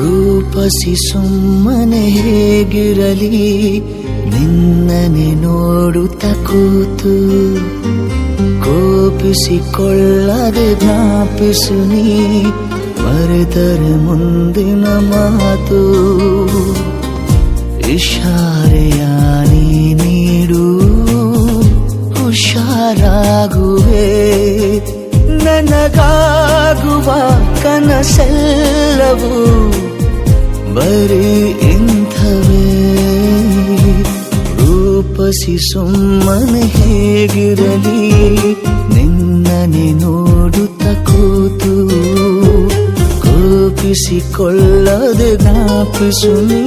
ರೂಪಸಿ ಸುಮ್ಮನೆ ಹೇಗಿರಲಿ ನಿನ್ನನೆ ನೋಡುತ್ತ ಕೂತು ಕೋಪಿಸಿಕೊಳ್ಳದೆ ಜ್ಞಾಪಿಸು ನೀ ಮರೆತರೆ ಮುಂದಿನ ಮಾತು ಇಶಾರೆಯ ನೀ ನೀಡು ಹುಷಾರಾಗುವೆ ನನಗಾಗುವ ಕನಸೆಲ್ಲವೂ ಬರೀ ಇಂಥವೇ ರೂಪಸಿ ಸುಮ್ಮನೆ ಹೇಗಿರಲಿ ನಿನ್ನನೆ ನೋಡುತ್ತ ಕೂತು ಕೋಪಿಸಿಕೊಳ್ಳದೆ ಜ್ಞಾಪಿಸು ನೀ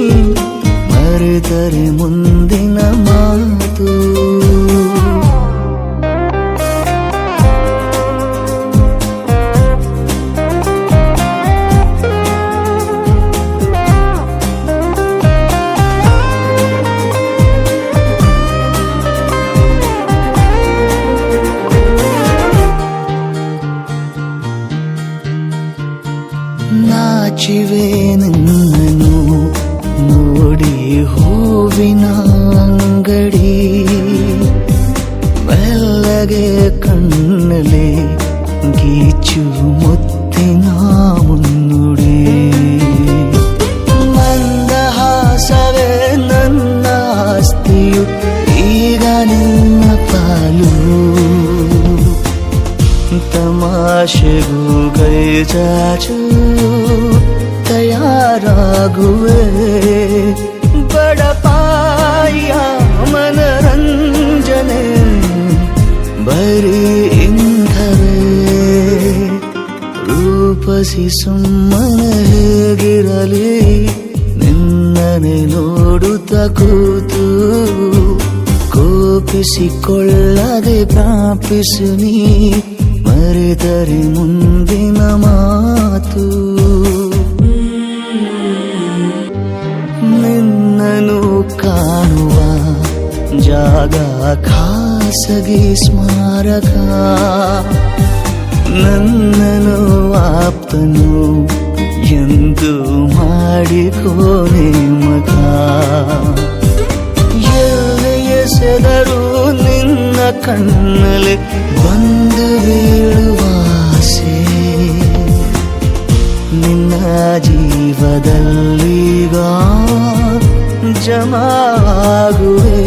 ಮರೆತರೆ ಮುಂದಿನ ಮಾತು ನಾಚಿವೆ ನಿನ್ನನು ನೋಡಿ ಹೂವಿನ ಅಂಗಡಿ ಮೆಲ್ಲಗೆ ಕಣ್ಣಲೆ ಗೀಚು ಮುತ್ತಿನ ಮುನ್ನುಡಿ ಮಂದಹಾಸವೇ ನನ್ನ ಆಸ್ತಿಯು ಈಗ ನಿನ್ನ ಪಾಲು ತಮಾಷೆಗೂ ಕೈ ಚಾಚು ತಯಾರಾಗುವೆ ಬಡಪಾಯ ಮನರಂಜನೆ ಬರೀ ಇಂಥವೇ ರೂಪಸಿ ಸುಮ್ಮನೆ ಹೇಗಿರಲಿ ನಿನ್ನನೆ ನೋಡುತ್ತ ಕೂತು ಕೋಪಿಸಿಕೊಳ್ಳದೆ ಪ್ರಾಪಿಸು ನೀ ಮರೆತರೆ ಮುಂದಿನ ಮಾತು ನಿನ್ನನು ಕಾಣುವ ಜಾಗ ಖಾಸಗಿ ಸ್ಮಾರಕ ನನ್ನನು ಆಪ್ತನು ಎಂದು ಮಾಡಿಕೋ ನೇಮಕ ಎಲ್ಲಿ ಎಸೆದರೂ ನಿನ್ನ ಕಣ್ಣಲ್ಲಿ ಬಂದು ಬೀಳುವಾಸೆ ನಿನ್ನ ಜೀವದಲ್ಲೀಗ ಜಮಾಗುವೆ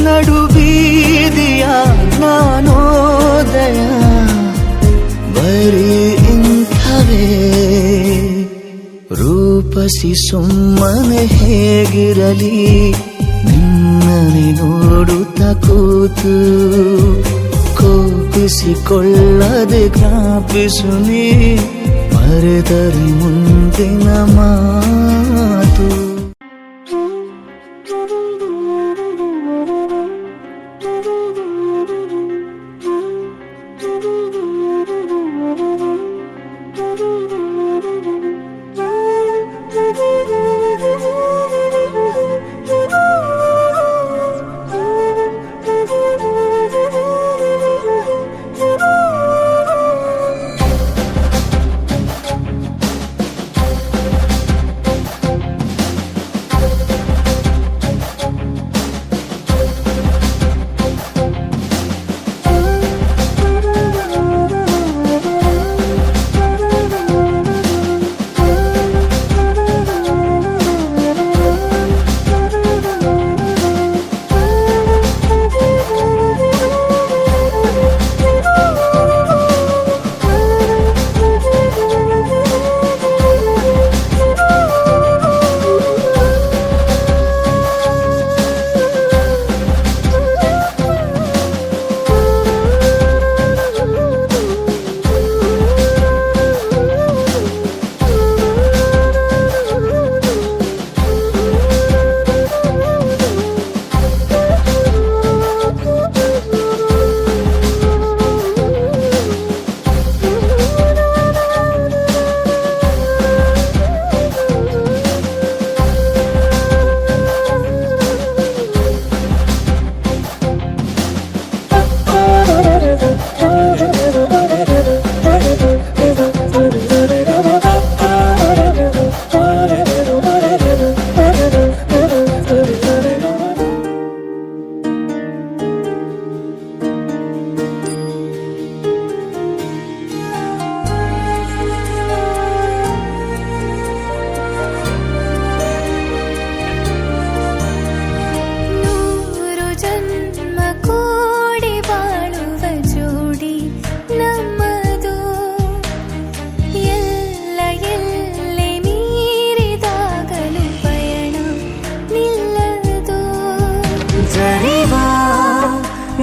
ನಡು ಬೀದಿಯ ನಾನೋದಯ ಬರೀ ಇಂಥವೇ ರೂಪಸಿ ಸುಮ್ಮನೆ ಹೇಗಿರಲಿ ನಿನ್ನನೆ ನೋಡುತ್ತ ಕೂತು ಕೋಪಿಸಿಕೊಳ್ಳದೆ ಜ್ಞಾಪಿಸು ನೀ ಮರೆತರೆ ಮುಂದಿನ ಮಾತು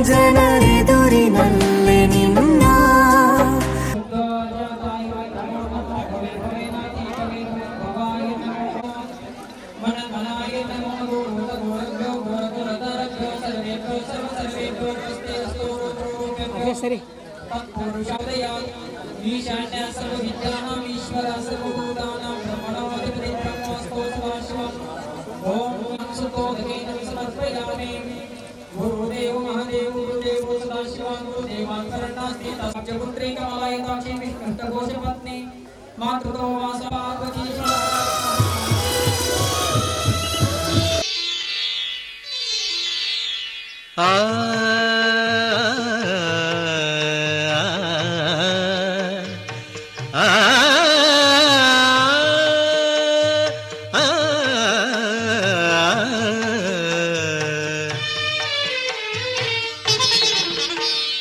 ಜನರೆದುರಿನಲ್ಲಿ ನಿನ್ನ ಸರಿ ಈಶಾನ್ಯ ಸರ್ವವಿದ್ಯಾನಾಂ ಈಶ್ವರ ಸರ್ವಭೂತಾನಾಂ ಬ್ರಹ್ಮಣೋಧಿಪತಿ ಬ್ರಹ್ಮೋಸ್ತೋ ಸದಾಶಿವಂ ಓಂ ಸುತೋದಕೇನ ಸಮರ್ಪಯಾಮಿ ಗುರುದೇವ ಮಹಾದೇವ ಗುರುದೇವೋ ಸದಾಶಿವಂ ಗುರುದೇವಾನ್ ಶರಣಾಸ್ತಿ ತಸ್ಯ ಕಮಲಾಯತಾಕ್ಷಿ ವಿಷ್ಣುಘೋಷ ಪತ್ನಿ ಮಾತೃತೋ ವಾಸ ಪಾರ್ವತಿ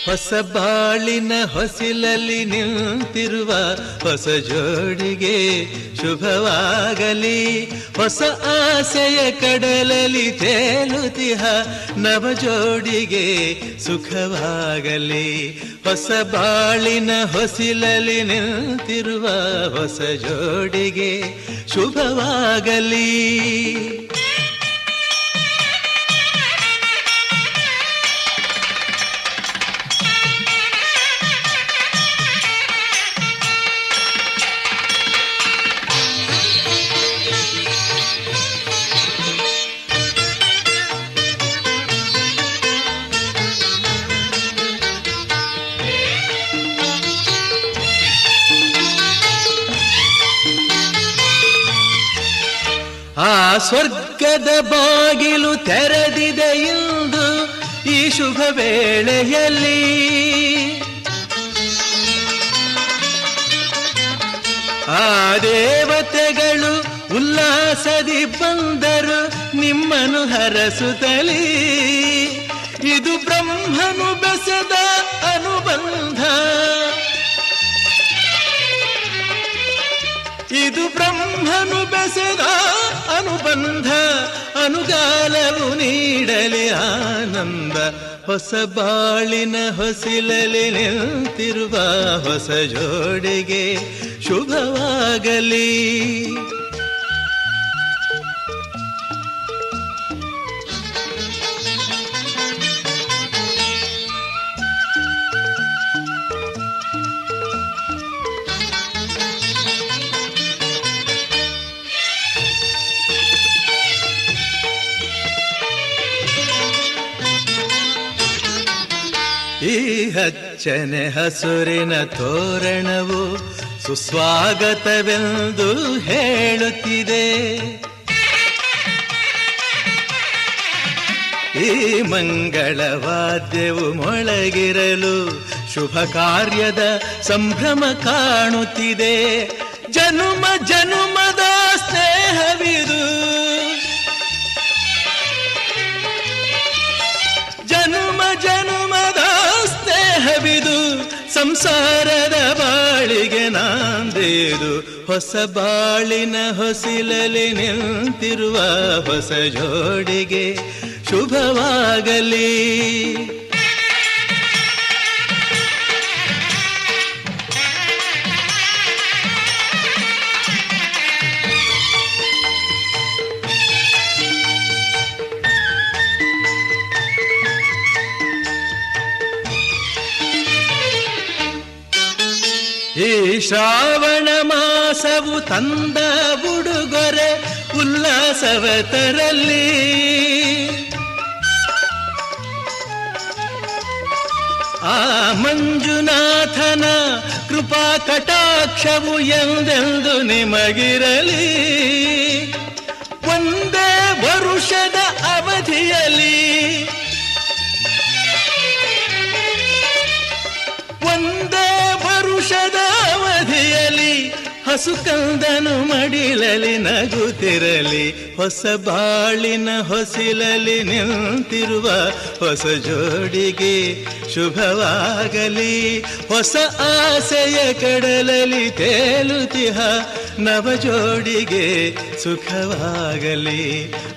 ಹೊಸ ಬಾಳಿನ ಹೊಸಿಲಲ್ಲಿ ನಿಂತಿರುವ ಹೊಸ ಜೋಡಿಗೆ ಶುಭವಾಗಲಿ. ಹೊಸ ಆಸೆಯ ಕಡಲಲ್ಲಿ ತೇಲುತಿಹ ನವ ಜೋಡಿಗೆ ಸುಖವಾಗಲಿ. ಹೊಸ ಬಾಳಿನ ಹೊಸಿಲಲ್ಲಿ ನಿಂತಿರುವ ಹೊಸ ಜೋಡಿಗೆ ಶುಭವಾಗಲಿ. ಆ ಸ್ವರ್ಗದ ಬಾಗಿಲು ತೆರೆದಿದೆ ಇಂದು ಈ ಶುಭ ವೇಳೆಯಲ್ಲಿ. ಆ ದೇವತೆಗಳು ಉಲ್ಲಾಸದಿ ಬಂದರು ನಿಮ್ಮನ್ನು ಹರಸುತ್ತಲೀ. ಇದು ಬ್ರಹ್ಮನು ಬೆಸೆದ ಅನುಬಂಧ, ಇದು ಬ್ರಹ್ಮನು ಬೆಸೆದ ಅನುಬಂಧ. ಅನುಗಾಲವು ನೀಡಲಿ ಆನಂದ. ಹೊಸ ಬಾಳಿನ ಹೊಸಿಲಲಿ ನಿಂತಿರುವ ಹೊಸ ಜೋಡಿಗೆ ಶುಭವಾಗಲಿ. ಈ ಹಚ್ಚನೆ ಹಸುರಿನ ತೋರಣವು ಸುಸ್ವಾಗತವೆಂದು ಹೇಳುತ್ತಿದೆ. ಈ ಮಂಗಳವಾದ್ಯವು ಮೊಳಗಿರಲು ಶುಭ ಕಾರ್ಯದ ಸಂಭ್ರಮ ಕಾಣುತ್ತಿದೆ. ಜನುಮ ಜನುಮದ ಸ್ನೇಹವಿದು, ಜನುಮ ಜನುಮದ ಸ್ನೇಹವಿದು. ಸಂಸಾರದ ಬಾಳಿಗೆ ನಾಂದೇದು. ಹೊಸ ಬಾಳಿನ ಹೊಸಿಲಲಿ ನಿಂತಿರುವ ಹೊಸ ಜೋಡಿಗೆ ಶುಭವಾಗಲಿ. ಈ ಶ್ರಾವಣ ಮಾಸವು ತಂದ ಉಡುಗೊರೆ ಉಲ್ಲಾಸವ ತರಲಿ. ಆ ಮಂಜುನಾಥನ ಕೃಪಾ ಕಟಾಕ್ಷವು ಎಂದೆಂದು ನಿಮಗಿರಲಿ. ಒಂದೇ ವರುಷದ ಅವಧಿಯಲ್ಲಿ, ಒಂದೇ ವರುಷದ ಅವಧಿಯಲ್ಲಿ ಹಸುಕಂದನು ಮಡಿಲಲಿ ನಗುತ್ತಿರಲಿ, ಹೊಸ ಬಾಳಿನ ಹೊಸಿಲಲಿ ನಿಂತಿರುವ ಹೊಸ ಜೋಡಿಗೆ ಶುಭವಾಗಲಿ. ಹೊಸ ಆಸೆಯ ಕಡಲಲಿ ತೇಲುತಿಹ ನವ ಜೋಡಿಗೆ ಸುಖವಾಗಲಿ.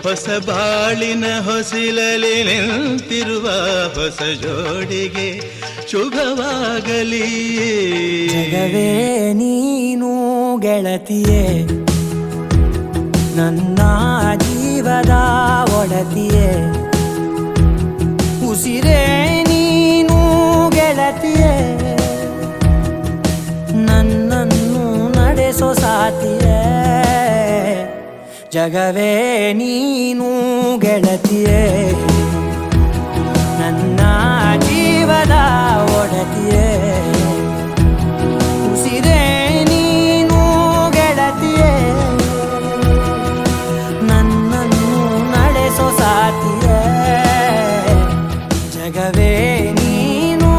ಹೊಸ ಬಾಳಿನ ಹೊಸಿಲಲಿ ನಿಂತಿರುವ ಹೊಸ ಜೋಡಿಗೆ ಶುಭವಾಗಲಿ. ಜಗವೇ ನೀನು ಗೆಳತಿಯೇ, ನನ್ನ ಜೀವದ ಒಡತಿಯೇ. ಉಸಿರೇ ನೀನು ಗೆಳತಿಯೇ, ನನ್ನನ್ನು ನಡೆಸೋ ಸಾತಿಯೇ. ಜಗವೇ ನೀನು ಗೆಳತಿಯೇ, ನನ್ನ ಜೀವದ ಒಡತಿಯೇ. ಉಸಿರೇ ನೀನು ಗೆಳತಿಯೇ, ನನ್ನನ್ನು ನಡೆಸೋ ಸಾತಿಯೇ. ಜಗವೇ ನೀನು.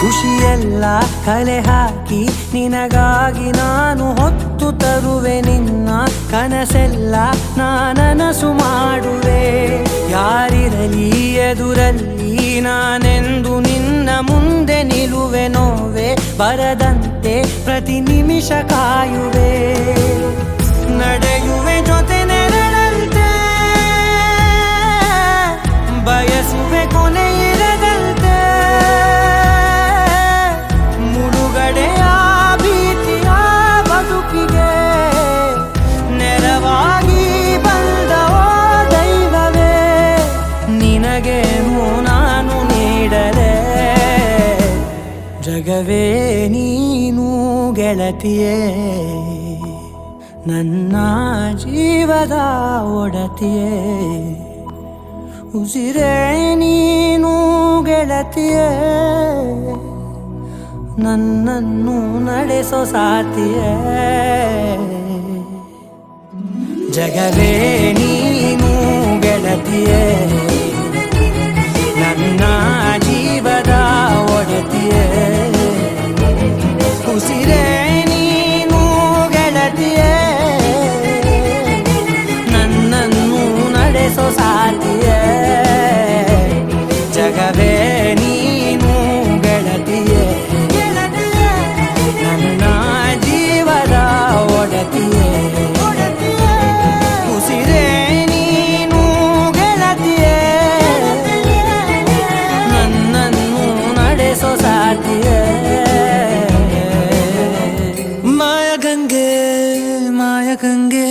ಖುಷಿಯೆಲ್ಲ ಕಲೆ ಹಾಕಿ ನಿನಗಾಗಿ ನಾನು ಹೊತ್ತು ತರುವೆ. ನಿನ್ನ ಕನಸೆಲ್ಲ ನಾನನಸು ಮಾಡುವೆ. ಯಾರಿರಲಿ ಎದುರಲ್ಲಿ ನಾನೆಂದು ನಿನ್ನ ಮುಂದೆ ನಿಲ್ಲುವೆ. ನೋವೆ ಬರದಂತೆ ಪ್ರತಿ ನಿಮಿಷ ಕಾಯುವೆ. ನಡೆಯುವೆ ಜೊತೆ ನೆರಳಂತೆ, ಬಯಸುವೆ ಕೊನೆ ಇರದಂತೆ. ಮುಳುಗಡೆಯ ಭೀತಿಯ ಬದುಕಿಗೆ ನೆರವಾಗಿ ಬಂದವೋ ದೈವವೇ. ನಿನಗೇನು ನಾನು ನೀಡಲೆ. ಜಗವೇ ನೀನು ಗೆಳತಿಯೇ, ನನ್ನ ಜೀವದ ಒಡತಿಯೇ. ಉಸಿರೇ ನೀನು ಗೆಳತಿಯೇ, ನನ್ನನ್ನು ನಡೆಸೋ ಸಾತಿಯೇ. ಜಗವೇ ನೀನು ಗೆಳತಿಯೇ, ನನ್ನ ಜೀವದ ಒಡತಿಯೇ. ಉಸಿರೇ ನೀನು ಗೆಳತಿಯೇ, ನನ್ನನ್ನು ನಡೆಸೋ ಸಾತಿಯೇ. ಜಗವೇ ನೀನು ಗೆಳತಿಯೇ, ನನ್ನ ಜೀವದ ಒಡತಿಯೇ. ಉಸಿರೇ ನೀನು ಗೆಳತಿಯೇ, ನನ್ನನ್ನು ನಡೆಸೋ ಸಾತಿಯೇ. ಮಾಯಗಂಗೆ ಮಾಯಗಂಗೆ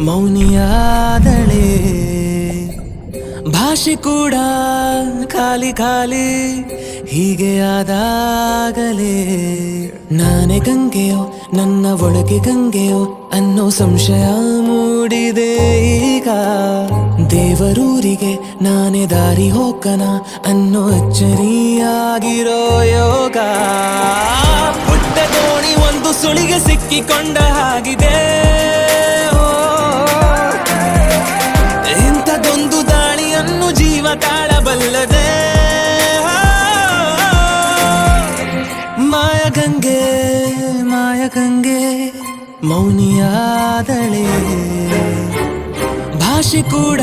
ಮೌನಿಯಾದಳೆ, ಭಾಷೆ ಕೂಡ ಖಾಲಿ ಖಾಲಿ ಹೀಗೆ ಆದಾಗಲೇ. ನಾನೇ ಗಂಗೆಯೋ ನನ್ನ ಒಳಗೆ ಗಂಗೆಯೋ ಅನ್ನೋ ಸಂಶಯ ಮೂಡಿದೆ ಈಗ. ದೇವರೂರಿಗೆ ನಾನೇ ದಾರಿ ಹೋಗನ ಅನ್ನೋ ಅಚ್ಚರಿಯಾಗಿರೋ ಯೋಗ. ಪುಟ್ಟ ದೋಣಿ ಒಂದು ಸುಳಿಗೆ ಸಿಕ್ಕಿಕೊಂಡ ಹಾಗಿದೆ. ಇಂಥದೊಂದು ದಾಳಿಯನ್ನು ಜೀವ ತಾಳಬಲ್ಲದೆ. ಮಾಯಗಂಗೆ ಮಾಯಗಂಗೆ ಮೌನಿಯಾದಳೆ, ಭಾಷೆ ಕೂಡ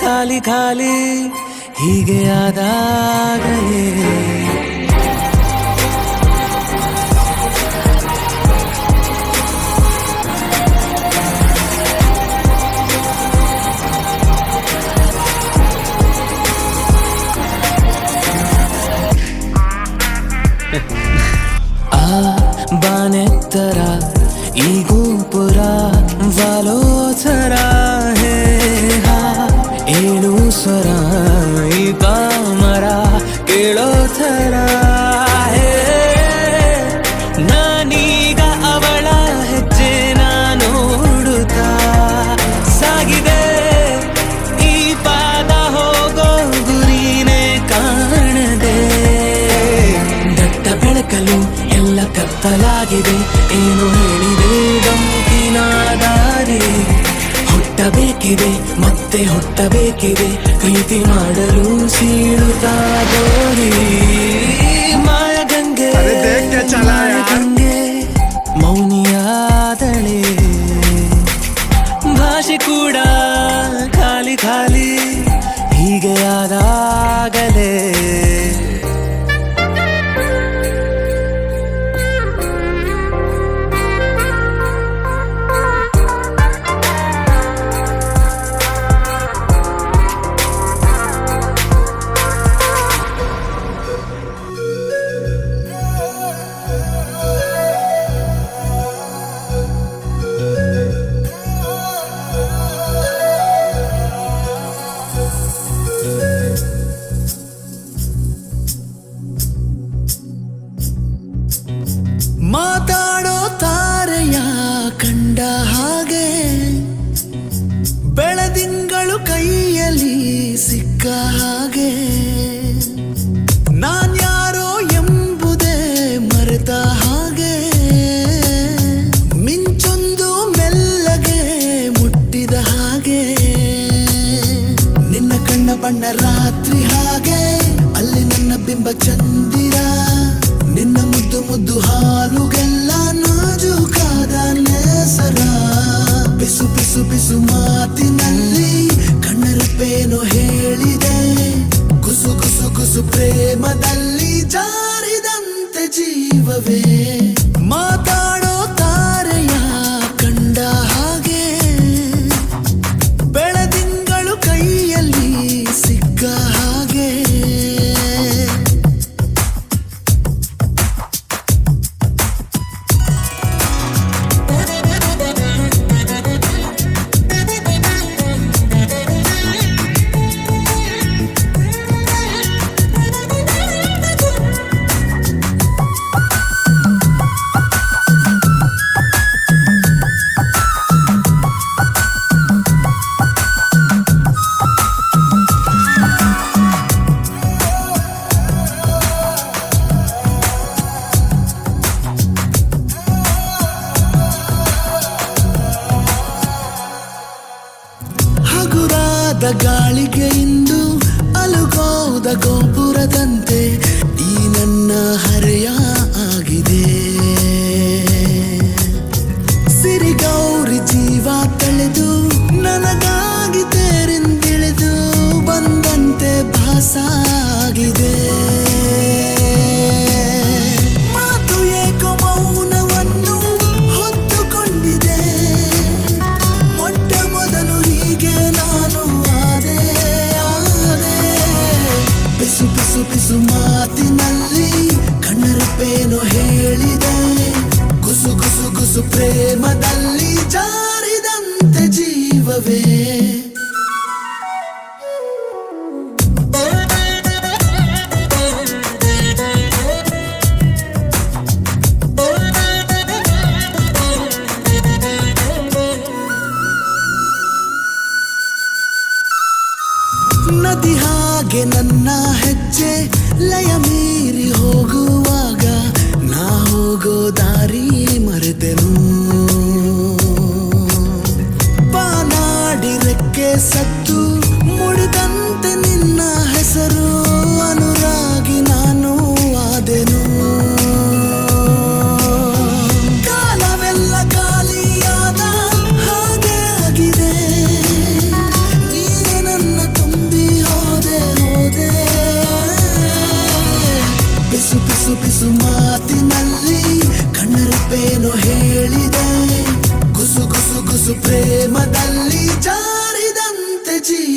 ಖಾಲಿ ಖಾಲಿ ಹೀಗೆ ಆದಾಗಲೇ. ಬೇಕಿದೆ ಮತ್ತೆ ಹುಟ್ಟಬೇಕಿದೆ ಪ್ರೀತಿ ಮಾಡಲು ಸೀಳುತ್ತಾಗೋರಿ ಮಾಯಗಂಗೆ ಮಾಯಗಂಗೆ ಮೌನಿಯಾದಳೆ ಭಾಷೆ ಕೂಡ ಖಾಲಿ ಖಾಲಿ ಹೀಗೆ ಆದಾಗಲೇ ಮಾತಾಡೋ ತಾರೆಯ ಕಂಡ ಹಾಗೆ ಬೆಳದಿಂಗಳು ಕೈಯಲ್ಲಿ ಸಿಕ್ಕ ಹಾಗೆ ನಾನ್ಯಾರೋ ಎಂಬುದೇ ಮರೆತ ಹಾಗೆ ಮಿಂಚೊಂದು ಮೆಲ್ಲಗೆ ಮುಟ್ಟಿದ ಹಾಗೆ ನಿನ್ನ ಕಣ್ಣ ಬಣ್ಣ ರಾತ್ರಿ ಹಾಗೆ ಅಲ್ಲಿ ನನ್ನ ಬಿಂಬ ಚಂದಿರ ನಿನ್ನ ಮುದ್ದು ಮುದ್ದು ಹಾಲುಗೆಲ್ಲ ನಾಜೂಕಾದ ನೇಸರ ಬಿಸು ಬಿಸು ಬಿಸು ಮಾತಿನಲ್ಲಿ ಕಣ್ಣರಪ್ಪೇನೋ ಹೇಳಿದೆ ಕುಸು ಕುಸು ಕುಸು ಪ್ರೇಮದಲ್ಲಿ ಜಾರಿದಂತೆ ಜೀವವೇ ಮಾತಾಡೋ ತಾರೆಯ ಕಂಡ ಹಾಗೆ ಬೆಳದಿಂಗಳು ಕೈಯಲ್ಲಿ ಸಿಕ್ಕ ಹಾಗೆ ಹಗುರಾದ ಗಾಳಿಗೆ ಇಂದು ಅಲುಗೋದ ಗೋಪುರದಂತೆ ಈ ನನ್ನ ಹರೆಯ ಆಗಿದೆ ಸಿರಿಗೌರಿ ಜೀವ ತಳೆದು ನನಗಾಗಿ ತೇರಿಂದಿಳಿದು ಬಂದಂತೆ ಭಾಸಾಗಿದೆ ಮಾತು ಏಕೋ ಮೌನವನ್ನು ಹೊತ್ತುಕೊಂಡಿದೆ ಮೊಟ್ಟ ಮೊದಲು ಹೀಗೆ ನಾನು ಆದೆ ಬಿಸು ಬಿಸು ಬಿಸು ಮಾತಿನಲ್ಲಿ ಕಣ್ಣರಪ್ಪೇನೋ ಹೇಳಿದೆ ಗುಸು ಗುಸು ಗುಸು ಪ್ರೇಮದಲ್ಲಿ ಜಾರಿದಂತೆ ಜೀವವೇ ನದಿ ಹಾಗೆ ನನ್ನ ಹೆಜ್ಜೆ ಲಯ ಮೀರಿ ಹೋಗುವಾಗ ನಾ ಹೋಗೋ ದಾರಿ ಮರೆತೆನು ಬಾನಾಡಿ ರೆಕ್ಕೆ ಸತ್ತು ಮುಡಿದಂತೆ ನಿನ್ನ ಹೆಸರು ಅನುರಾಗಿ ನಾನು ಆದೆನು ಕಾಲವೆಲ್ಲ ಖಾಲಿಯಾದ ಹಾಗೆ ಆಗಿದೆ ನೀನೆ ನನ್ನ ತುಂಬಿ ಹೋದೆ ಹೋದೆ ಬಿಸು ಬಿಸು ಬಿಸು ಮಾತಿನಲ್ಲಿ ಕಣ್ಣರಪ್ಪೇನೋ ಹೇಳಿದೆ ಗುಸು ಗುಸು ಗುಸು ಪ್ರೇಮದಲ್ಲಿ ಜಾರಿದಂತೆ ಜೀವ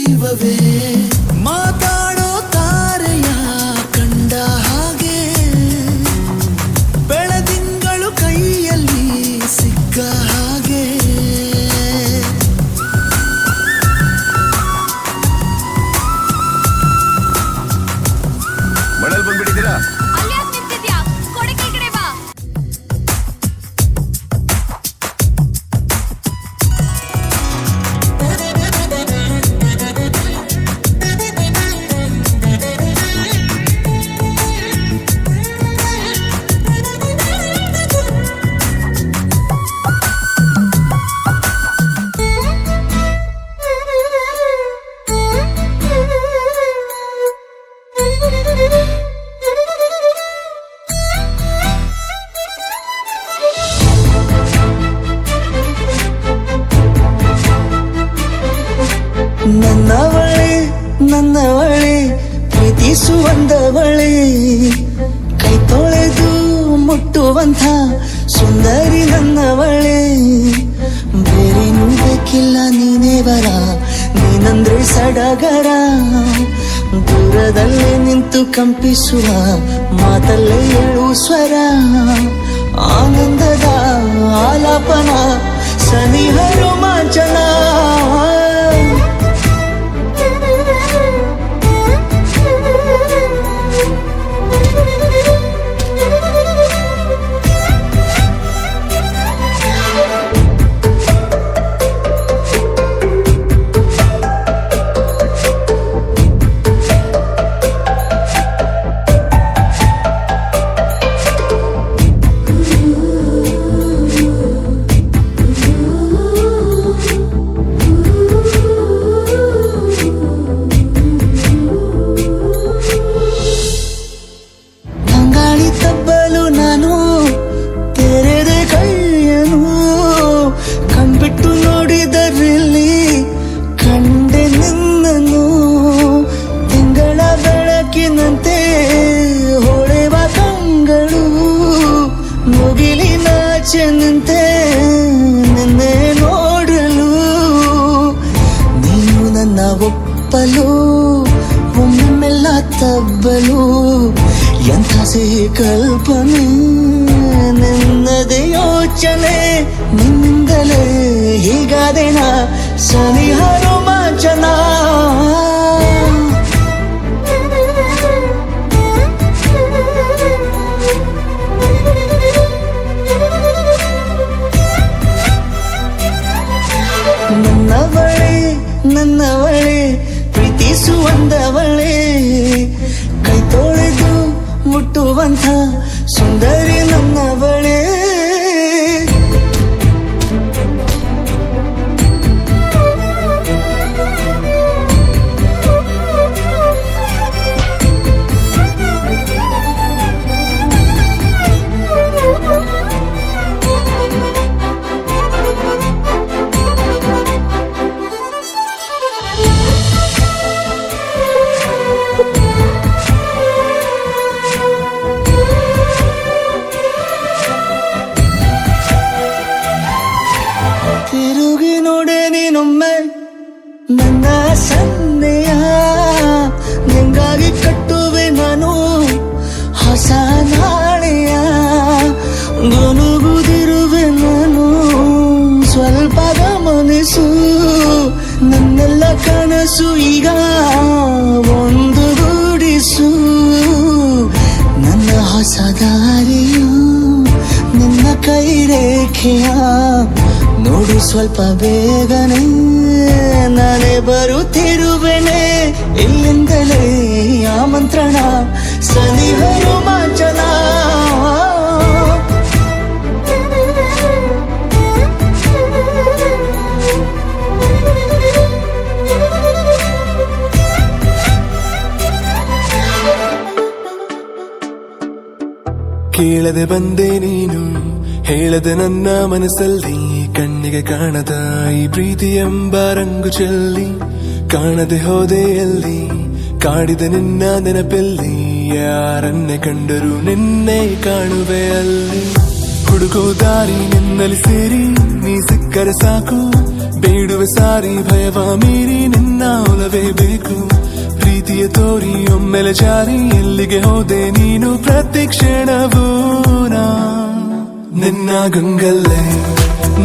ನನ್ನವಳೆ ನನ್ನವಳೆ ಪ್ರೀತಿಸುವಂದವಳೆ ಕೈ ತೊಳೆದು ಮುಟ್ಟುವಂಥ ಸುಂದರಿ ನನ್ನವಳೆ ಬೇರೇನೂ ಬೇಕಿಲ್ಲ ನೀನೇ ಬರ ನೀನಂದ್ರೆ ಸಡಗರ ದೂರದಲ್ಲೇ ನಿಂತು ಕಂಪಿಸುವ ಮಾತಲ್ಲೇ ಏಳು ಸ್ವರ ಆನಂದದ ಆಲಾಪನ ಸನಿಹ ರೋಮಾಂಚನ ತಬ್ಬಲು ನಾನು ತೆರೆದೆ ಕೈಯನು ಕಣ್ಬಿಟ್ಟು ನೋಡಿದರಲ್ಲಿ ಕಂಡೆ ನಿನ್ನನು ತಿಂಗಳ ಬೆಳಕಿನಂತೆ ಹೊಳೆವ ಕಂಗಳು ಮುಗಿಲಿನಾಚೆ ನಿಂತೆ ನಿನ್ನೆ ನೋಡಲು ನೀನು ನನ್ನ ಒಪ್ಪಲು ಒಮ್ಮೆಲ್ಲ ತಬ್ಬಲು ಎಂಥ ಕಲ್ಪನೆ ನಿನ್ನದೇ ಯೋಚನೆ ನಿನ್ನಿಂದಲೇ ಹೀಗಾದೇನ ಸನಿಹ ರೋಮಾಂಚನ ನನ್ನವಳೆ ನನ್ನವಳೆ ಪ್ರೀತಿಸುವಂದವಳೆ ಕೈ ತೊಳೆದು ಮುಟ್ಟುವಂಥ ಸುಂದರಿ ನನ್ನವಳೆ ತಿರುಗಿ ನೋಡೆ ನೀನೊಮ್ಮೆ ನನ್ನ ಸನ್ನೆಯ ನಿಂಗಾಗಿ ಕಟ್ಟುವೆ ನಾನು ಹೊಸ ನಾಳೆಯ ಗುನುಗುದಿರುವೆ ನಾನು ಸ್ವಲ್ಪ ಗಮನಿಸು ನನ್ನೆಲ್ಲ ಕನಸು ಈಗ ಒಂದು ಗೂಡಿಸು ನನ್ನ ಹೊಸ ದಾರಿಯು ನಿನ್ನ ಕೈ ರೇಖೆಯ ನೋಡು ಸ್ವಲ್ಪ ಬೇಗನೆ ನಾನೇ ಬರುತ್ತಿರುವೆನೆ ಇಲ್ಲಿಂದಲೇ ಆಮಂತ್ರಣ ಸನಿಹ ರೋಮಾಂಚನ ಕೇಳದೆ ಬಂದೆ ನೀನು ಹೇಳದೆ ನನ್ನ ಮನಸ್ಸಲ್ಲಿ ಕಣ್ಣಿಗೆ ಕಾಣದ ಈ ಪ್ರೀತಿ ಎಂಬ ರಂಗು ಚೆಲ್ಲಿ ಕಾಣದೆ ಹೋದೆ ಎಲ್ಲಿ ಕಾಡಿದ ನಿನ್ನ ನೆನಪಲ್ಲಿ ಯಾರನ್ನೇ ಕಂಡರೂ ನಿನ್ನೆ ಕಾಣುವೆ ಅಲ್ಲಿ ಹುಡುಕೋ ದಾರಿ ನಿನ್ನಲ್ಲಿ ಸೇರಿ ನೀ ಸಿಕ್ಕರೆ ಸಾಕು ಬೇಡುವೆ ಸಾರಿ ಭಯವ ಮೀರಿ ನಿನ್ನ ಒಲವೇ ಬೇಕು ಪ್ರೀತಿಯ ತೋರಿ ಒಮ್ಮೆಲೆ ಜಾರಿ ಎಲ್ಲಿಗೆ ಹೋದೆ ನೀನು ಪ್ರತಿ ಕ್ಷಣವೂ ನಿನ್ನ ಗಂಗಲ್ಲೇ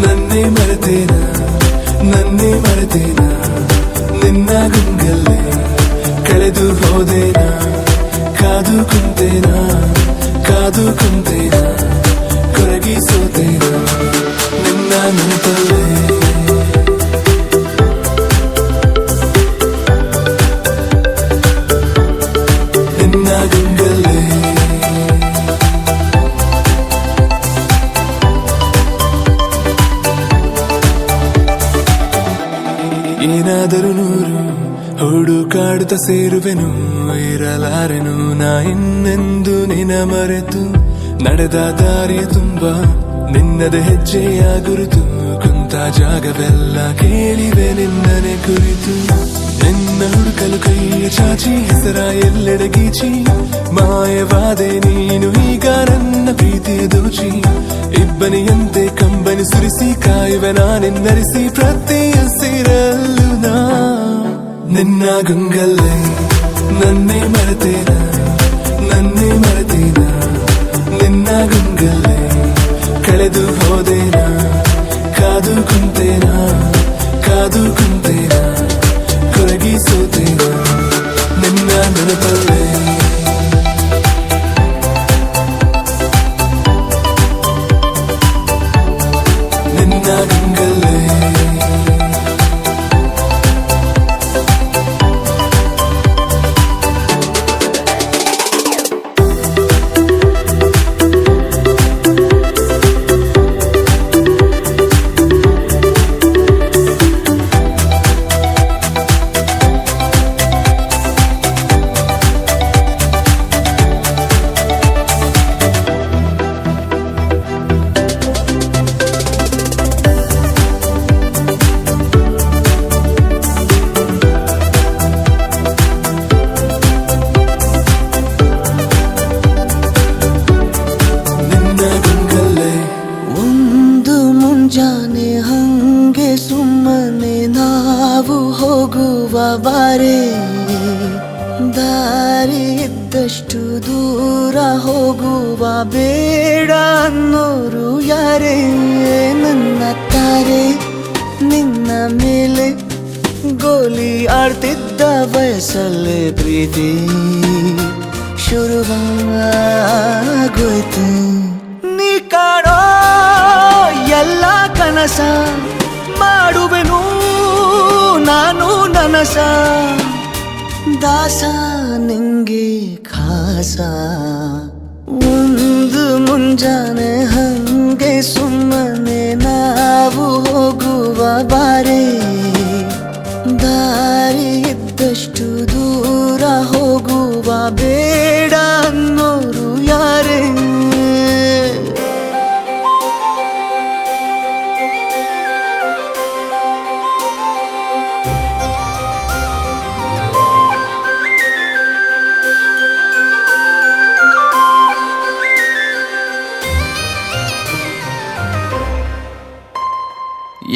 ನನ್ನೇ ಮರೆತೇನ ನಿನ್ನ ಗಂಗಲ್ಲೇ ಕಳೆದು ಹೋದೇನ ಕಾದು ಕುಂತೇನ ಕೊರಗಿ ಸೋತೇನ ನಿನ್ನ ನೆನಪಲ್ಲೇ ನಿನ್ನ ಗಂಗಲ್ಲೇ ಏನಾದರೂ ನೂರು ಹುಡುಕಾಡುತ್ತ ಸೇರುವೆನು ಇರಲಾರೆನು ನಾ ಇನ್ನೆಂದು ನಿನ ಮರೆತು ನಡೆದ ದಾರಿಯ ತುಂಬ ನಿನ್ನದ ಹೆಜ್ಜೆಯ ಗುರುತು ಕುಂತ ಜಾಗವೆಲ್ಲ ಕೇಳಿವೆ ನಿನ್ನನೆ ಕುರಿತು ನಾನು ಕೈಯ ಚಾಚಿ ಹೆಸರ ಎಲ್ಲೆಡೆ ಗೀಚಿ ಮಾಯವಾದೆ ನೀನು ಈಗ ನನ್ನ ಪ್ರೀತಿಯ ದೋಚಿ ಇಬ್ಬನಿಯಂತೆ ಕಂಬನಿ ಸುರಿಸಿ ಕಾಯುವೆ ನಾನೆನ್ನರಿಸಿ ಪ್ರತಿ ಹಸಿರಲ್ಲೂ ನಾ ನಿನ್ನ ಗಂಗಲ್ಲೇ ನನ್ನೇ ಮರೆತೇನ ನನ್ನೇ ಮರೆತೇನ ನಿನ್ನ ಗಂಗಲ್ಲೇ ಕಳೆದು ಹೋದೇನ ಕಾದು ಕುಂತೇನ ಕಾದು ಕುಂತೇನ ಕೊರಗಿ ಸೋತೇನ ನಿನ್ನ ನೆನಪಲ್ಲೇ ನಿನ್ನ ಗಂಗಲ್ಲೇ ಮುಂಜಾನೆ ಹಂಗೆ ಸುಮ್ಮನೆ ನಾವು ಹೋಗುವ ಬಾರೆ ದಾರಿ ಇದ್ದಷ್ಟು ದೂರ ಹೋಗುವ ಬೇಡ ಅನ್ನೋರು ಯಾರೇ ನನ್ನ ತಾರೆ ನಿನ್ನ ಮೇಲೆ ಗೋಲಿ ಆಡ್ತಿದ್ದ ವಯಸ್ಸಲ್ಲೇ ಪ್ರೀತಿ ಶುರುವಾಗೋಯ್ತು ನೀ ಕಾಣೋ ಎಲ್ಲ ಕನಸ ಮಾಡುವೆನು ನಾನು ನನಸ ದಾಸ ನಿಂಗೆ ಖಾಸ ಒಂದು ಮುಂಜಾನೆ ಹಂಗೆ ಸುಮ್ಮನೆ ನಾವು ಹೋಗುವ ಬಾರೆ ದಾರಿ ಇದ್ದಷ್ಟು ದೂರ ಹೋಗುವ ಬೇಡ ಅನ್ನೋರು ಯಾರೇ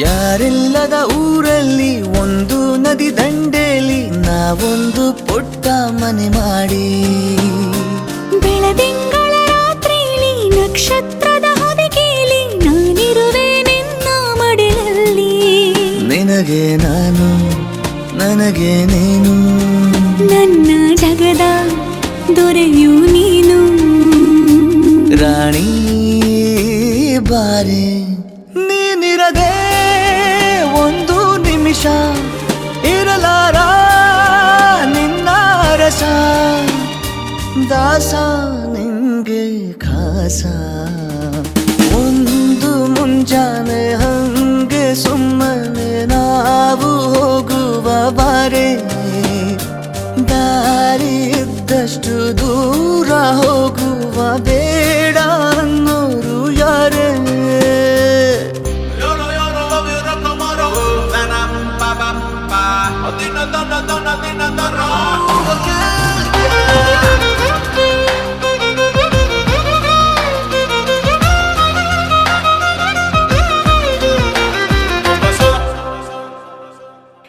ಯಾರಿಲ್ಲದ ಊರಲ್ಲಿ ಒಂದು ನದಿ ದಂಡೆಯಲ್ಲಿ ನಾವೊಂದು ಪುಟ್ಟ ಮನೆ ಮಾಡಿ ಬೆಳದಿಂಗಳ ರಾತ್ರಿಲಿ ನಕ್ಷತ್ರದ ಹೊದಿಕೆಯಲ್ಲಿ ನಾನಿರುವೆ ನಿನ್ನ ಮಡಿಲಲ್ಲಿ ನಿನಗೆ ನಾನು ನನಗೆ ನೀನು ನನ್ನ ಜಗದ ದೊರೆಯು ನೀನು ರಾಣಿ ಬಾರೆ ನೀನಿರದೆ ಒಂದು ನಿಮಿಷ ಇರಲಾರ ನಿನ್ನ ರಸ ದಾಸ ನಿಂಗೆ ಖಾಸ ಒಂದು ಮುಂಜಾನೆ ಹಂಗೆ ಸುಮ್ಮನೆ ನಾವು ಹೋಗುವ ಬಾರೆ ದಾರಿ ಇದ್ದಷ್ಟು ದೂರ ಹೋಗುವ ಬೇಡ ಅನ್ನೋರು ಯಾರೇ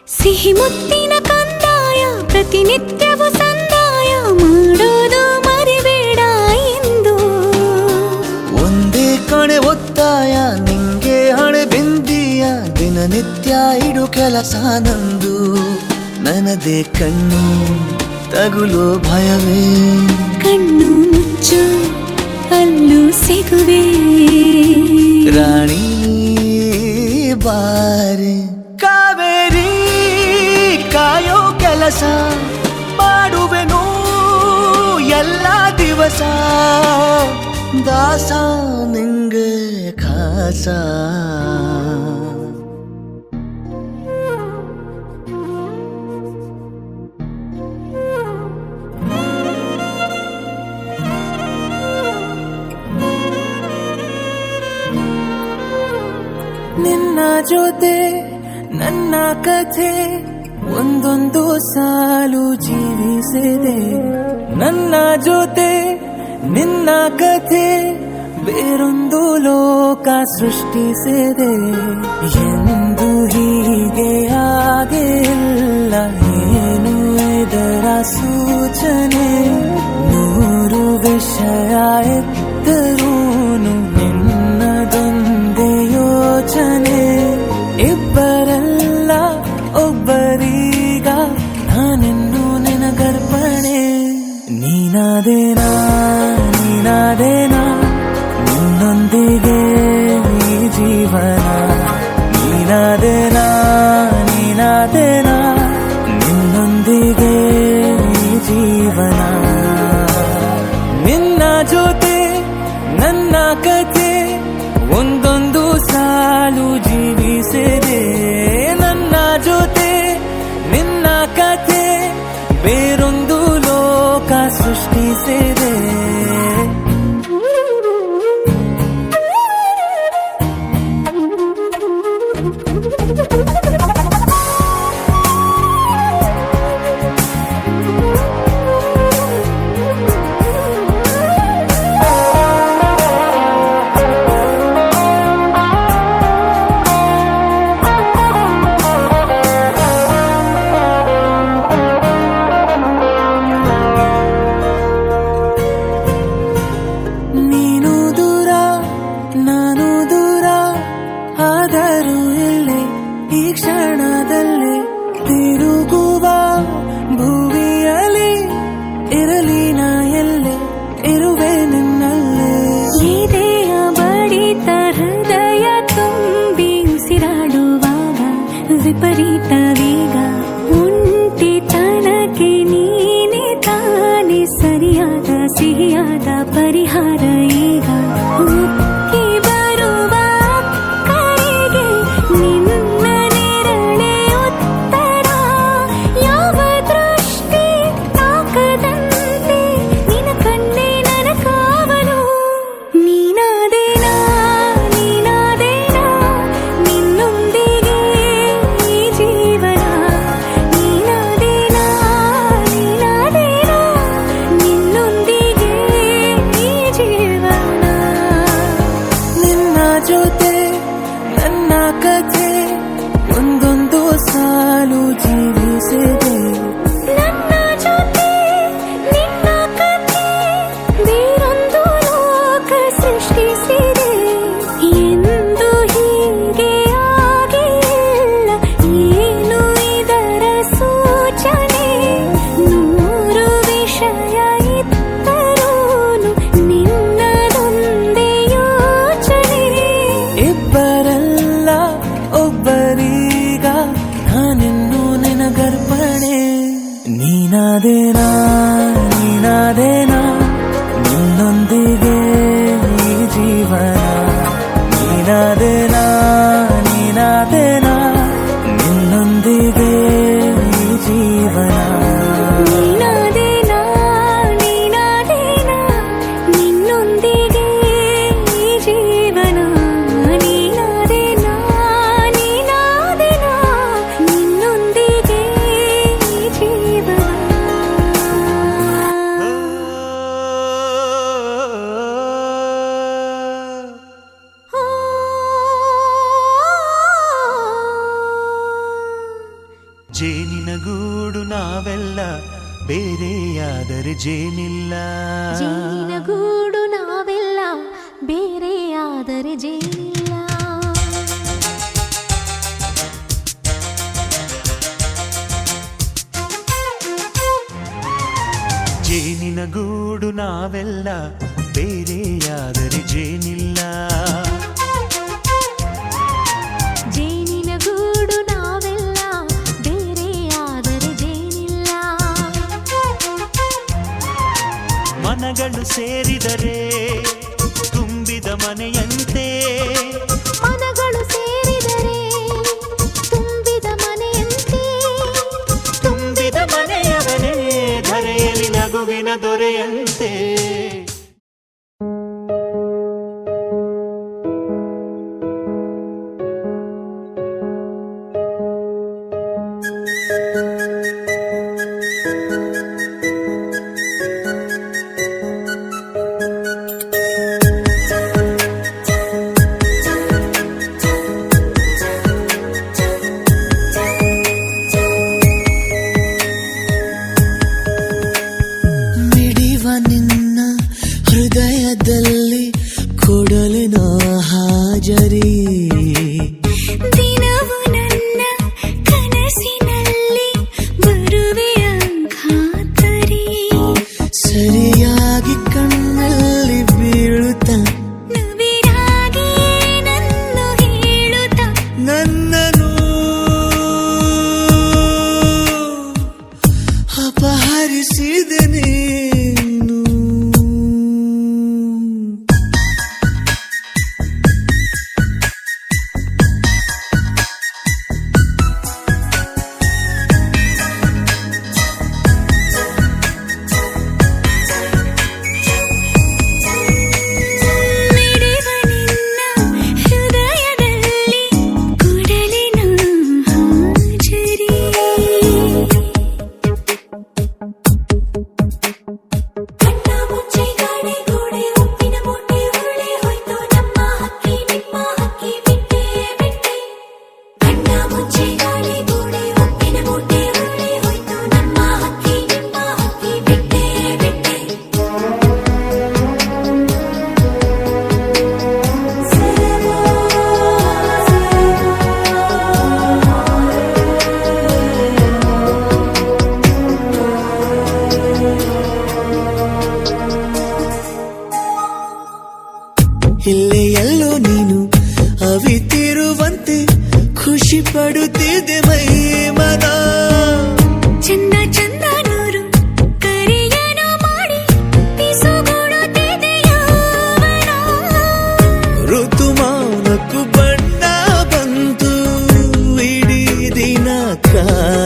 ಸಿಹಿ ಮುತ್ತಿನ ಕಂದಾಯ ಪ್ರತಿನಿತ್ಯವೂ ಸಂದಾಯ ಮಾಡೋದು ಮರಿಬೇಡ ಎಂದು ಒಂದೇ ಕಣೆ ಒತ್ತಾಯ ನಿಂಗೆ ಹಣೆ ಬಿಂದಿಯ ದಿನನಿತ್ಯ ಇಡು ಕೆಲಸ ನಂದು ನನ್ನದೇ ಕಣ್ಣು ತಗುಲೋ ಭಯವೇ ಕಣ್ಣು ಮುಚ್ಚು ಅಲ್ಲೂ ಸಿಗುವೆ ರಾಣಿ ಬಾರೆ ಕಾವೇರಿ ಕಾಯೋ ಕೆಲಸ ಮಾಡುವೆನು ಎಲ್ಲ ದಿವಸ ದಾಸ ನಿಂಗೆ ಖಾಸ ನಿನ್ನ ಜೊತೆ ನನ್ನ ಕಥೆ ಒಂದೊಂದು ಸಾಲು ಜೀವಿಸಿದೆ ನನ್ನ ಜೊತೆ ನಿನ್ನ ಕಥೆ ಬೇರೊಂದು ಲೋಕ ಸೃಷ್ಟಿಸಿದೆ ಎಂದು ಹೀಗೆ ಆಗಿಲ್ಲ ಏನು ಇದರ ಸೂಚನೆ ನೂರು ವಿಷಯ ಎತ್ತರೂನು ನಿನ್ನದೊಂದೇ ಯೋಚನೆ ಇಬ್ಬರಲ್ಲ ಒಬ್ಬರೀಗ ನಾನಿನ್ನು ನಿನಗರ್ಪಣೆ ನೀನಾದೇನಾ ನೀನಾದೇನಾ ನಿನ್ನೊಂದಿಗೆ ಈ ಜೀವನ ನೀನಾದೇನಾ ನೀನಾದೇನಾ ನಿನ್ನೊಂದಿಗೆ ಈ ಜೀವನ ನಿನ್ನ ಜೊತೆ ನನ್ನ ಕಥೆ ಒಂದೊಂದು ಸಾಲು ಜೀವಿಸಿದೆ ನನ್ನ ಜೊತೆ ನಿನ್ನ ಕಥೆ ಬೇರೊಂದು ಲೋಕ ಸೃಷ್ಟಿಸಿದೆ ವಿಪರೀತ ವೇಗ ಒಂಟಿತನಕ್ಕೆ ನೀನೆ ತಾನೆ ಸರಿಯಾದ ಸಿಹಿಯಾದ ಪರಿಹಾರ ಈಗ ಉಕ್ಕಿ ಬರುವ ಕರೆಗೆ ನಿನ್ನ ನೆರಳೆ ಉತ್ತರ ಯಾವ ದೃಷ್ಟಿ ತಾಕದಂತೆ ನಿನ ಕಣ್ಣೆ ನನ್ನ ಕಾವಲು ನೀನಾದೇನಾ ನೀನಾದೇನಾ ನಿನ್ನೊಂದಿಗೆ ಜೀವನ ನೀನಾದೇನಾ ನೀನಾದೇನಾ ನಿನ್ನೊಂದಿಗೆ ಈ ಜೀವನ ನಿನ್ನ ಜೊತೆ ನನ್ನ ಕಥೆ ಒಂದೊಂದು ಸಾಲು ಜೀವಿಸಿದೆ ನನ್ನ ಜೊತೆ ನಿನ್ನ ಕಥೆ ಬೇರೊಂದು ಲೋಕ ಸೃಷ್ಟಿಸಿದೆ ಎಂದು ಹೀಗೆ ಆಗಿಲ್ಲ ಏನು ಇದರ ಸೂಚನೆ ನೂರು ವಿಷಯ ಇತ್ತರೂನು ನಿನ್ನದೊಂದೇ ಯೋಚನೆ ಇಬ್ಬರಲ್ಲ ಒಬ್ಬರೀಗ ನಾನಿನ್ನು ನಿನಗರ್ಪಣೆ ನೀನಾದೇನಾ ನೀನಾದೇನಾ ನಿನ್ನೊಂದಿಗೆ ಈ ಜೀವನ ನೀನಾದೇನಾ ನೀನಾದೇನಾ ನಿನ್ನೊಂದಿಗೆ ಈ ಜೀವನ ನೀನಾದೇನಾ ನೀನಾದೇನಾ ನಿನ್ನೊಂದಿಗೆ ಈ ಜೀವನ ನೀನಾದೇನಾ ನೀನಾದೇನಾ ನಿನ್ನೊಂದಿಗೆ ಈ ಜೀವನ ಜೇನಿನ ಗೂಡು ನಾವೆಲ್ಲ ಬೇರೆಯಾದರೆ ಜೇನಿಲ್ಲ ಜೇನಿನ ಗೂಡು ನಾವೆಲ್ಲ ಬೇರೆಯಾದರೆ ಜೇನಿಲ್ಲ ಜೇನಿನ ಗೂಡು ನಾವೆಲ್ಲ ಬೇರೆಯಾದರೆ ಜೇನಿಲ್ಲ ಜೇನಿನ ಗೂಡು ನಾವೆಲ್ಲ ಬೇರೆಯಾದರೆ ಜೇನಿಲ್ಲ ಮನಗಳು ಸೇರಿದರೆ ತುಂಬಿದ ಮನೆಯಂತೆ ಮನಗಳು ಸೇರಿದರೆ ತುಂಬಿದ ಮನೆಯಂತೆ ತುಂಬಿದ ಮನೆಯವನೇ ಧರೆಯಲ್ಲಿ ನಗುವಿನ ದೊರೆಯಂತೆ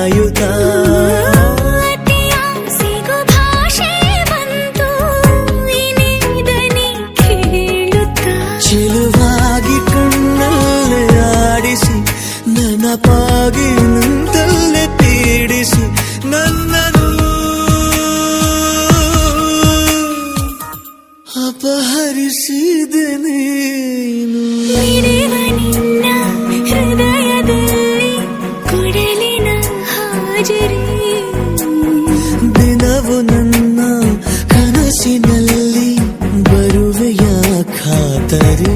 ಕಾಯುತ್ತಾ ಅತಿಯಾಸೆಗೂ ಭಾಷೆ ಬಂತು ಇನಿದನಿ ಕೇಳುತ್ತಾ ಚೆಲುವಾಗಿ ಕಣ್ಣಲ್ಲೇ ಆಡಿಸಿ ನೆನಪಾಗಿ ನಿಂತಲ್ಲೇ ಪೀಡಿಸಿ ನನ್ನನು ಅಪಹರಿಸಿದೆ ನೀನು ಮಿಡಿವ ನಿನ್ನ ಹೃದಯದಲ್ಲಿ ಕೊಡಲಿನ ಹಾಜರಿ ದಿನವು ನನ್ನ ಕನಸಿನಲ್ಲಿ ಬರುವೆಯ ಖಾತರಿ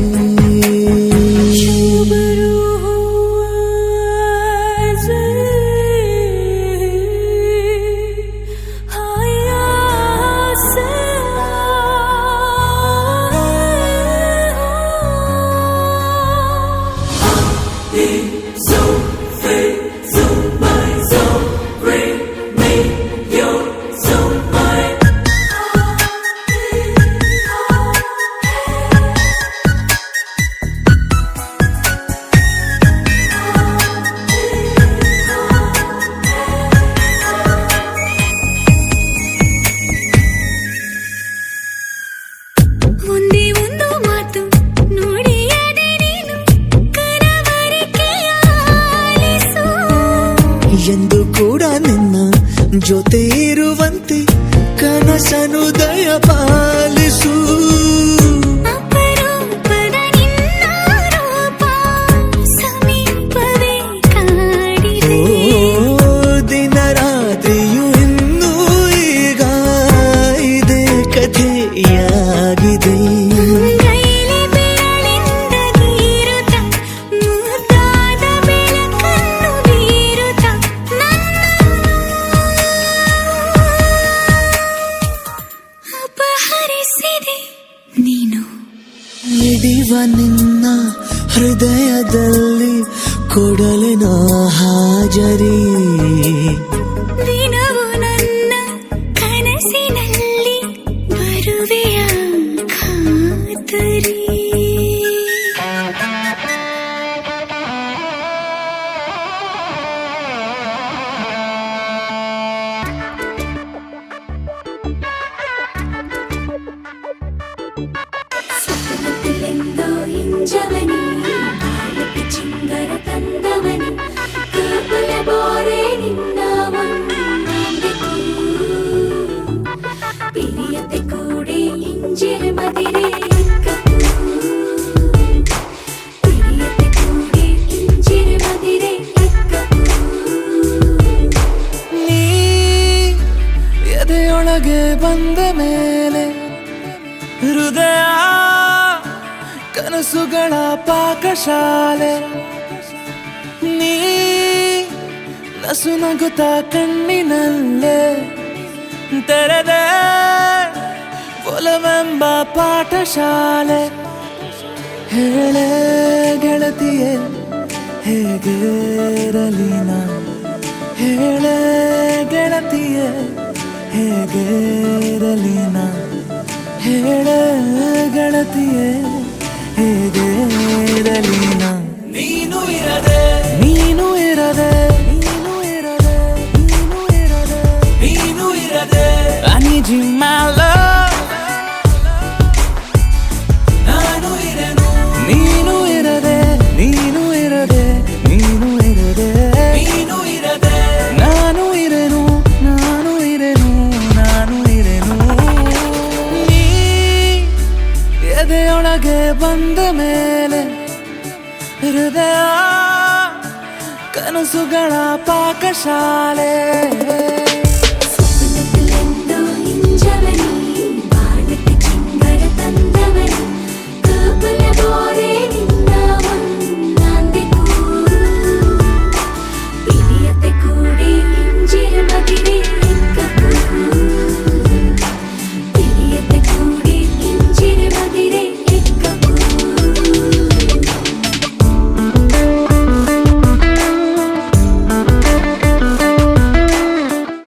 ಒಂದೇ ಒಂದು ಮಾತು ನುಡಿಯದೆ ನೀನು ಕನವರಿಕೆಯ ಆಲಿಸು ಎಂದು ಕೂಡ ನಿನ್ನ ಜೊತೆ ಇರುವಂತೆ ಕನಸನು ದಯ ಪಾಲಿಸು ಅಪರೂಪದ ನಿನ್ನ ರೂಪ ಸಮೀಪವೇ ಕಾಡಿದೆ ದಿನ ರಾತ್ರಿಯು ಇನ್ನೂ ಈಗ ಇದೇ ಕಥೆಯಾಗಿದೆ ಗೈಲಿ ಬೆರಳಿಂದ ಗೀರುತ್ತ ಮುದ್ದಾದ ಬೆಳಕನ್ನು ಬೀರುತ್ತ ಅಪಹರಿಸಿದೆ ನೀನು ಮಿಡಿವ ನಿನ್ನ ಹೃದಯದಲ್ಲಿ ಕೊಡಲಿನ ಹಾಜರಿ ದಿನವು ನನ್ನ ಕನಸಿನಲ್ಲಿ ಬರುವೆಯ ಖಾತರಿ ಸುತ್ತಮುತ್ತಲೆಂದೋ ಹಿಂಜವನಿ ಬಾಳಕ್ಕೆ ಚಿಂಗರ ತಂದವನಿ ಕಾಪಲ ಬೋರೆ ನಿನ್ನ ಒಂದೆಕು ಪಿರಿಯತೆ ಕೂಡೆ ಇಂಜಿರ ಮದಿರೆ ಎಕ್ಕಕು ಪಿರಿಯತೆ ಕೂಡೆ ಇಂಜಿರ ಮದಿರೆ ಎಕ್ಕಕು ನೀ ಎದೆಯೊಳಗೆ ಬಂದ ಮೇಲೆ ಹೃದಯ ಕನಸುಗಳ ಪಾಕಶಾಲೆ ನೀ ನಸು ನಗುತ್ತ ಕಣ್ಣಿನಲ್ಲೇ ತೆರೆದೆ ಒಲವೆಂಬ ಪಾಠಶಾಲೆ ಹೇಳೆ ಗೆಳತಿಯೇ ಹೇಗಿರಲಿ ನಾ ಹೇಳೆ ಗೆಳತಿಯೇ ಹೇಗಿರಲಿ ನಾ ಹೇಳೆ ಗೆಳತಿಯೇ ಹೇಗಿರಲಿ ನಾ ನೀನು ಇರದೆ ನೀನು ಇರದೆ ನೀನು ಇರದೆ ನೀನು ಇರದೆ ನೀನು ಇರದೆ I need you my love ನಾನು ಇರನು ನೀನು ಇರದೆ ನೀನು ಇರದೆ ನೀನು ಇರದೆ ನೀನು ಇರದೆ ನಾನು ಇರನು ನಾನು ಇರನು ನಾನು ಇರನು ನೀ ಎದೆಯೊಳಗೆ ಬಂದ ಮೇಲೆ ಹೃದಯ ಕನಸುಗಳ ಪಾಕಶಾಲೆ